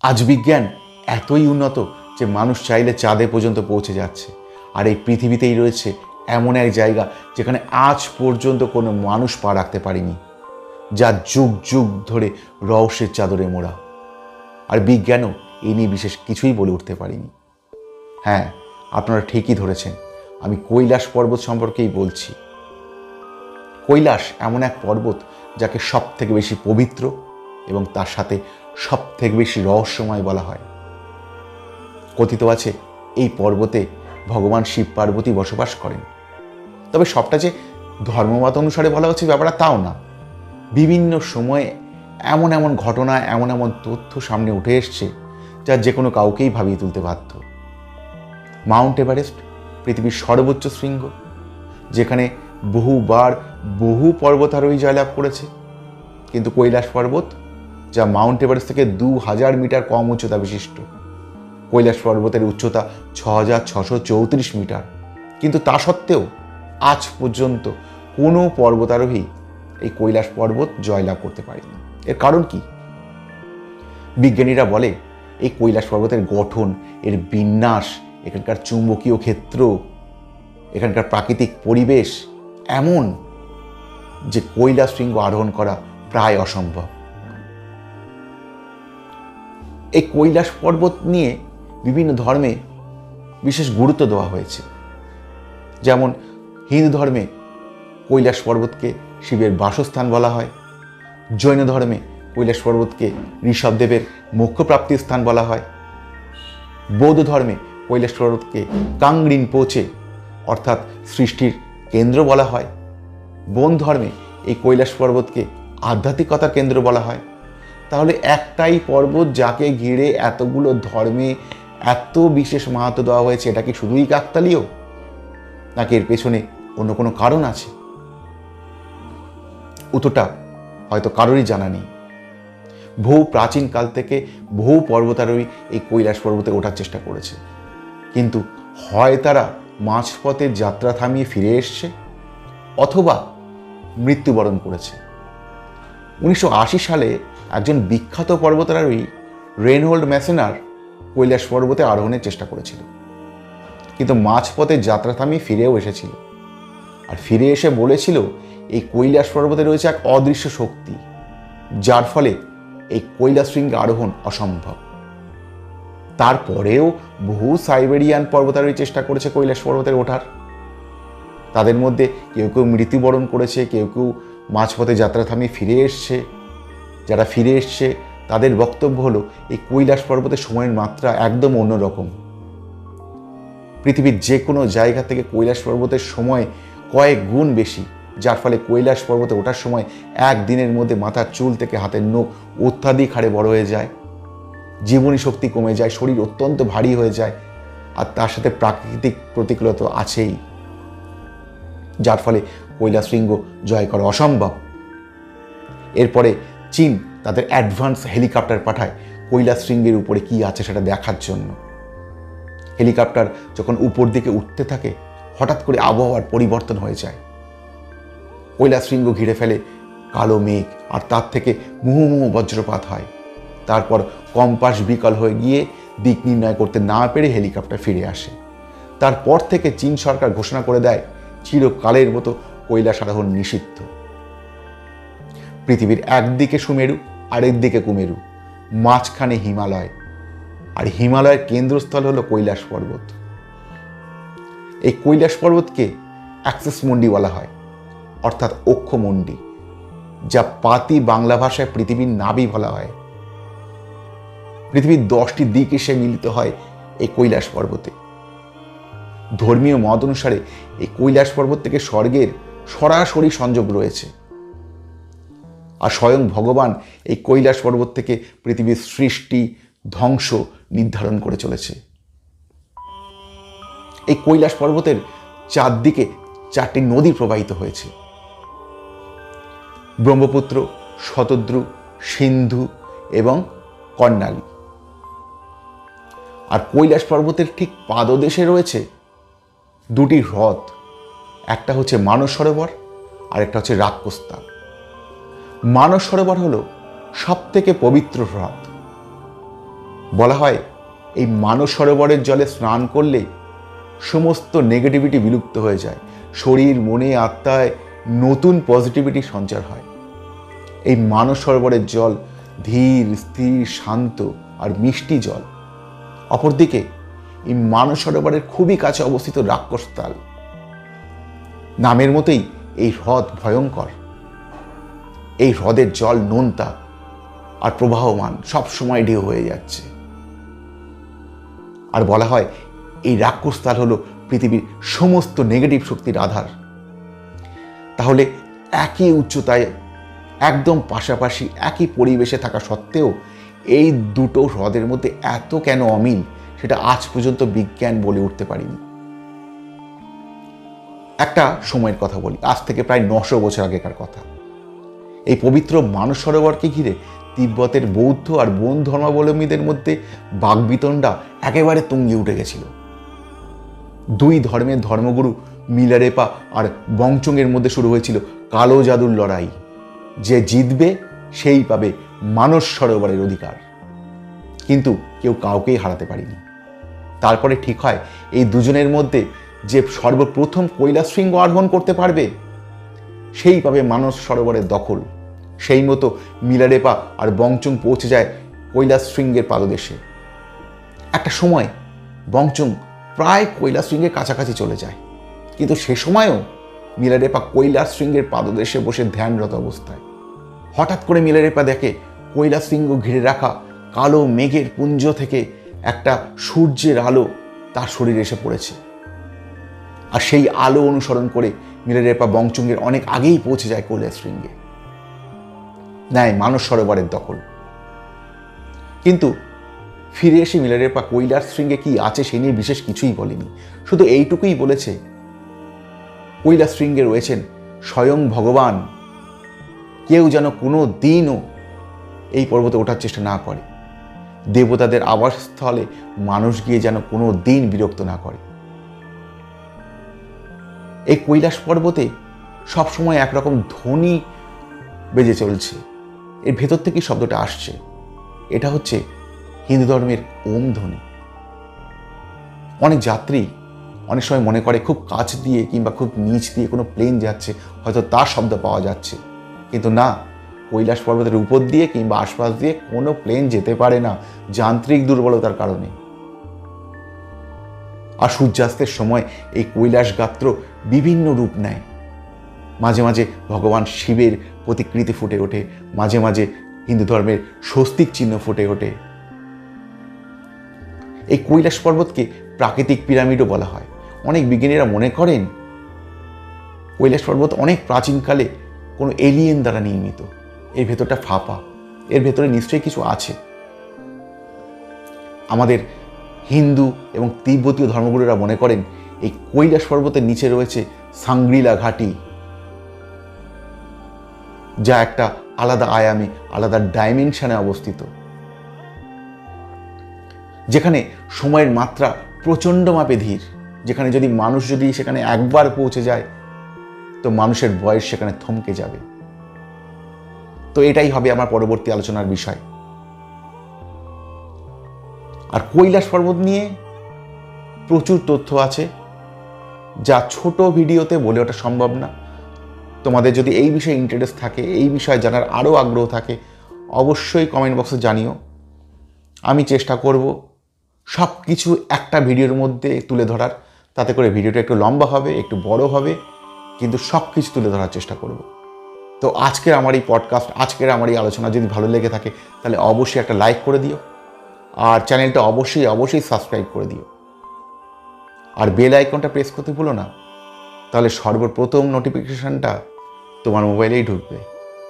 আজ বিজ্ঞান এতই উন্নত যে মানুষ চাইলে চাঁদে পর্যন্ত পৌঁছে যাচ্ছে। আর এই পৃথিবীতেই রয়েছে এমন এক জায়গা যেখানে আজ পর্যন্ত কোনো মানুষ পা রাখতে পারেনি, যা যুগ যুগ ধরে রহস্যের চাদরে মোড়া। আর বিজ্ঞানও এই নিয়ে বিশেষ কিছুই বলে উঠতে পারেনি। হ্যাঁ, আপনারা ঠিকই ধরেছেন, আমি কৈলাস পর্বত সম্পর্কেই বলছি। কৈলাস এমন এক পর্বত যাকে সব থেকে বেশি পবিত্র এবং তার সাথে সব থেকে বেশি রহস্যময় বলা হয়। কথিত আছে এই পর্বতে ভগবান শিব পার্বতী বসবাস করেন। তবে সবটা যে ধর্মমত অনুসারে বলা হচ্ছে ব্যাপারটা তাও না। বিভিন্ন সময়ে এমন এমন ঘটনা, এমন এমন তথ্য সামনে উঠে এসছে যা যে কোনো কাউকেই ভাবিয়ে তুলতে বাধ্য। মাউন্ট এভারেস্ট পৃথিবীর সর্বোচ্চ শৃঙ্গ, যেখানে বহুবার বহু পর্বতারোহী জয়লাভ করেছে। কিন্তু কৈলাস পর্বত, যা মাউন্ট এভারেস্ট থেকে 2000 মিটার কম উচ্চতা বিশিষ্ট, কৈলাস পর্বতের উচ্চতা 6634 মিটার। কিন্তু তা সত্ত্বেও আজ পর্যন্ত কোনো পর্বতারোহী এই কৈলাস পর্বত জয়লাভ করতে পারেনি। এর কারণ কি? বিজ্ঞানীরা বলে এই কৈলাস পর্বতের গঠন, এর বিন্যাস, এখানকার চুম্বকীয় ক্ষেত্র, এখানকার প্রাকৃতিক পরিবেশ এমন যে কৈলাস শৃঙ্গ আরোহণ করা প্রায় অসম্ভব। এই কৈলাস পর্বত নিয়ে বিভিন্ন ধর্মে বিশেষ গুরুত্ব দেওয়া হয়েছে। যেমন হিন্দু ধর্মে কৈলাস পর্বতকে শিবের বাসস্থান বলা হয়, জৈন ধর্মে কৈলাস পর্বতকে ঋষভদেবের মোক্ষপ্রাপ্তির স্থান বলা হয়, বৌদ্ধ ধর্মে কৈলাস পর্বতকে কাংরিনপোচে অর্থাৎ সৃষ্টির কেন্দ্র বলা হয়, বন ধর্মে এই কৈলাস পর্বতকে আধ্যাত্মিকতার কেন্দ্র বলা হয়। তাহলে একটাই পর্বত যাকে ঘিরে এতগুলো ধর্মে এত বিশেষ মাহাত্ম্য দেওয়া হয়েছে, এটা কি শুধুই কাকতালীয়, নাকি এর পেছনে অন্য কোনো কারণ আছে? উত্তরটা হয়তো কারোরই জানা নেই। বহু প্রাচীন কাল থেকে বহু পর্বতারোহী এই কৈলাস পর্বতে ওঠার চেষ্টা করেছে, কিন্তু হয় তারা মাঝপথে যাত্রা থামিয়ে ফিরে এসছে অথবা মৃত্যুবরণ করেছে। 1980 সালে একজন বিখ্যাত পর্বতারোহী রেনহোল্ড ম্যাসেনার কৈলাস পর্বতে আরোহণের চেষ্টা করেছিল, কিন্তু মাঝপথে যাত্রা থামিয়ে ফিরেও এসেছিল। আর ফিরে এসে বলেছিল এই কৈলাস পর্বতে রয়েছে এক অদৃশ্য শক্তি, যার ফলে এই কৈলাস শৃঙ্গে আরোহণ অসম্ভব। তারপরেও বহু সাইবেরিয়ান পর্বতারোহী চেষ্টা করেছে কৈলাস পর্বতে ওঠার। তাদের মধ্যে কেউ কেউ মৃত্যুবরণ করেছে, কেউ কেউ মাঝপথে যাত্রা থামিয়ে ফিরে এসছে। যারা ফিরে এসছে তাদের বক্তব্য হলো এই কৈলাস পর্বতের সময়ের মাত্রা একদম অন্যরকম। পৃথিবীর যে কোনো জায়গা থেকে কৈলাস পর্বতের সময় কয়েক গুণ বেশি, যার ফলে কৈলাস পর্বতে ওঠার সময় একদিনের মধ্যে মাথার চুল থেকে হাতের নখ অত্যাধিক হারে বড় হয়ে যায়, জীবনী শক্তি কমে যায়, শরীর অত্যন্ত ভারী হয়ে যায়, আর তার সাথে প্রাকৃতিক প্রতিকূলতা আছেই, যার ফলে কৈলাস শৃঙ্গ জয় করা অসম্ভব। এরপরে চীন তাদের অ্যাডভান্স হেলিকপ্টার পাঠায় কৈলাস শৃঙ্গের উপরে কি আছে সেটা দেখার জন্য। হেলিকপ্টার যখন উপর দিকে উঠতে থাকে, হঠাৎ করে আবহাওয়ার পরিবর্তন হয়ে যায়। কৈলাস শৃঙ্গ ঘিরে ফেলে কালো মেঘ, আর তার থেকে মুহুর্মুহু বজ্রপাত হয়। তারপর কম্পাস বিকল হয়ে গিয়ে দিক নির্ণয় করতে না পেরে হেলিকপ্টার ফিরে আসে। তারপর থেকে চীন সরকার ঘোষণা করে দেয় চিরকালের মতো কৈলাস আরোহণ নিষিদ্ধ। পৃথিবীর একদিকে সুমেরু, আরেক দিকে কুমেরু, মাঝখানে হিমালয়, আর হিমালয়ের কেন্দ্রস্থল হলো কৈলাস পর্বত। এই কৈলাস পর্বতকে অ্যাক্সেস মন্ডি বলা হয়, অর্থাৎ অক্ষমন্ডি, যা পাতি বাংলা ভাষায় পৃথিবীর নাভি বলা হয়। পৃথিবীর 10টি দিক এসে মিলিত হয় এই কৈলাস পর্বতে। ধর্মীয় মত অনুসারে এই কৈলাস পর্বত থেকে স্বর্গের সরাসরি সংযোগ রয়েছে, আর স্বয়ং ভগবান এই কৈলাস পর্বত থেকে পৃথিবীর সৃষ্টি ধ্বংস নির্ধারণ করে চলেছে। এই কৈলাস পর্বতের চারদিকে 4টি নদী প্রবাহিত হয়েছে: ব্রহ্মপুত্র, শতদ্রু, সিন্ধু এবং কর্ণালী। আর কৈলাস পর্বতের ঠিক পাদদেশে রয়েছে 2টি হ্রদ, একটা হচ্ছে মানস সরোবর আর একটা হচ্ছে রাক্ষসতা। মানস সরোবর হলো সব থেকে পবিত্র হ্রদ। বলা হয় এই মানস সরোবরের জলে স্নান করলে সমস্ত নেগেটিভিটি বিলুপ্ত হয়ে যায়, শরীর মনে আত্মায় নতুন পজিটিভিটি সঞ্চার হয়। এই মানস সরোবরের জল ধীর, স্থির, শান্ত আর মিষ্টি জল। অপরদিকে এই মানস সরোবরের খুবই কাছে অবস্থিত রাক্ষসতাল, নামের মতোই এই হ্রদ ভয়ঙ্কর। এই হ্রদের জল নোনতা আর প্রবাহমান, সবসময় ঢেউ হয়ে যাচ্ছে। আর বলা হয় এই রাক্ষসতাল হলো পৃথিবীর সমস্ত নেগেটিভ শক্তির আধার। তাহলে একই উচ্চতায়, একদম পাশাপাশি, একই পরিবেশে থাকা সত্ত্বেও এই দুটো হ্রদের মধ্যে এত কেন অমিল, সেটা আজ পর্যন্ত বিজ্ঞান বলে উঠতে পারেনি। একটা সময়ের কথা বলি, আজ থেকে প্রায় 900 বছর আগেকার কথা। এই পবিত্র মানস সরোবরকে ঘিরে তিব্বতের বৌদ্ধ আর বন ধর্মাবলম্বীদের মধ্যে বাগবিতণ্ডা একেবারে তুঙ্গে উঠে গেছিল। দুই ধর্মের ধর্মগুরু মিলারেপা আর বংচংয়ের মধ্যে শুরু হয়েছিল কালো জাদুর লড়াই। যে জিতবে সেই পাবে মানস সরোবরের অধিকার। কিন্তু কেউ কাউকেই হারাতে পারেনি। তারপরে ঠিক হয় এই দুজনের মধ্যে যে সর্বপ্রথম কৈলাস শৃঙ্গ আরোহণ করতে পারবে সেই পাবে মানস সরোবরের দখল। সেই মতো মিলারেপা আর বংচং পৌঁছে যায় কৈলাস শৃঙ্গের পাদদেশে। একটা সময় বংচং প্রায় কৈলাস শৃঙ্গের কাছাকাছি চলে যায়, কিন্তু সে সময়ও মিলারেপা কৈলাস শৃঙ্গের পাদদেশে বসে ধ্যানরত অবস্থায়। হঠাৎ করে মিলারেপা দেখে কৈলাস শৃঙ্গ ঘিরে রাখা কালো মেঘের পুঞ্জ থেকে একটা সূর্যের আলো তার শরীরে এসে পড়েছে। আর সেই আলো অনুসরণ করে মিলারেপা বংচংয়ের অনেক আগেই পৌঁছে যায় কৈলাস শৃঙ্গে, নেয় মানস সরোবরের দখল। কিন্তু ফিরে এসে মিলারেপা কৈলাস শৃঙ্গে কি আছে সে নিয়ে বিশেষ কিছুই বলেনি। শুধু এইটুকুই বলেছে, কৈলাস শৃঙ্গে রয়েছেন স্বয়ং ভগবান। কেউ যেন কোনো দিনও এই পর্বতে ওঠার চেষ্টা না করে। দেবতাদের আবাসস্থলে মানুষ গিয়ে যেন কোনো দিন বিরক্ত না করে। এই কৈলাস পর্বতে সবসময় একরকম ধ্বনি বেজে চলছে। এর ভেতর থেকে শব্দটা আসছে। এটা হচ্ছে হিন্দু ধর্মের ওম ধ্বনি। অনেক যাত্রী অনেক সময় মনে করে খুব কাছ দিয়ে কিংবা খুব নিচ দিয়ে কোনো প্লেন যাচ্ছে, হয়তো তার শব্দ পাওয়া যাচ্ছে। কিন্তু না, কৈলাস পর্বতের উপর দিয়ে কিংবা আশপাশ দিয়ে কোনো প্লেন যেতে পারে না, যান্ত্রিক দুর্বলতার কারণে। আর সূর্যাস্তের সময় এই কৈলাস গাত্র বিভিন্ন রূপ নেয়। মাঝে মাঝে ভগবান শিবের প্রতিকৃতি ফুটে ওঠে, মাঝে মাঝে হিন্দু ধর্মের স্বস্তিক চিহ্ন ফুটে ওঠে। এই কৈলাস পর্বতকে প্রাকৃতিক পিরামিডও বলা হয়। অনেক বিজ্ঞানীরা মনে করেন কৈলাস পর্বত অনেক প্রাচীনকালে কোনো এলিয়েন দ্বারা নির্মিত। এর ভেতরটা ফাঁপা, এর ভেতরে নিশ্চয়ই কিছু আছে। আমাদের হিন্দু এবং তিব্বতীয় ধর্মগুরুরা মনে করেন এই কৈলাস পর্বতের নিচে রয়েছে সাংগ্রিলা ঘাটি, যা একটা আলাদা আয়ামে, আলাদা ডাইমেনশনে অবস্থিত, যেখানে সময়ের মাত্রা প্রচণ্ড মাপে ধীর, যেখানে মানুষ যদি সেখানে একবার পৌঁছে যায় তো মানুষের বয়স সেখানে থমকে যাবে। তো এটাই হবে আমার পরবর্তী আলোচনার বিষয়। আর কৈলাস পর্বত নিয়ে প্রচুর তথ্য আছে, যা ছোট ভিডিওতে বলে ওঠা সম্ভব না। তোমাদের যদি এই বিষয়ে ইন্টারেস্ট থাকে, এই বিষয়ে জানার আরও আগ্রহ থাকে, অবশ্যই কমেন্ট বক্সে জানিও। আমি চেষ্টা করব সব কিছু একটা ভিডিওর মধ্যে তুলে ধরার। তাতে করে ভিডিওটা একটু লম্বা হবে, একটু বড় হবে, কিন্তু সব কিছু তুলে ধরার চেষ্টা করব। তো আজকের আমার এই পডকাস্ট, আজকের আমার এই আলোচনা যদি ভালো লেগে থাকে তাহলে অবশ্যই একটা লাইক করে দিও, আর চ্যানেলটা অবশ্যই সাবস্ক্রাইব করে দিও, আর বেল আইকনটা প্রেস করতে ভুলো না। তাহলে সর্বপ্রথম নোটিফিকেশনটা তোমার মোবাইলেই ঢুকবে।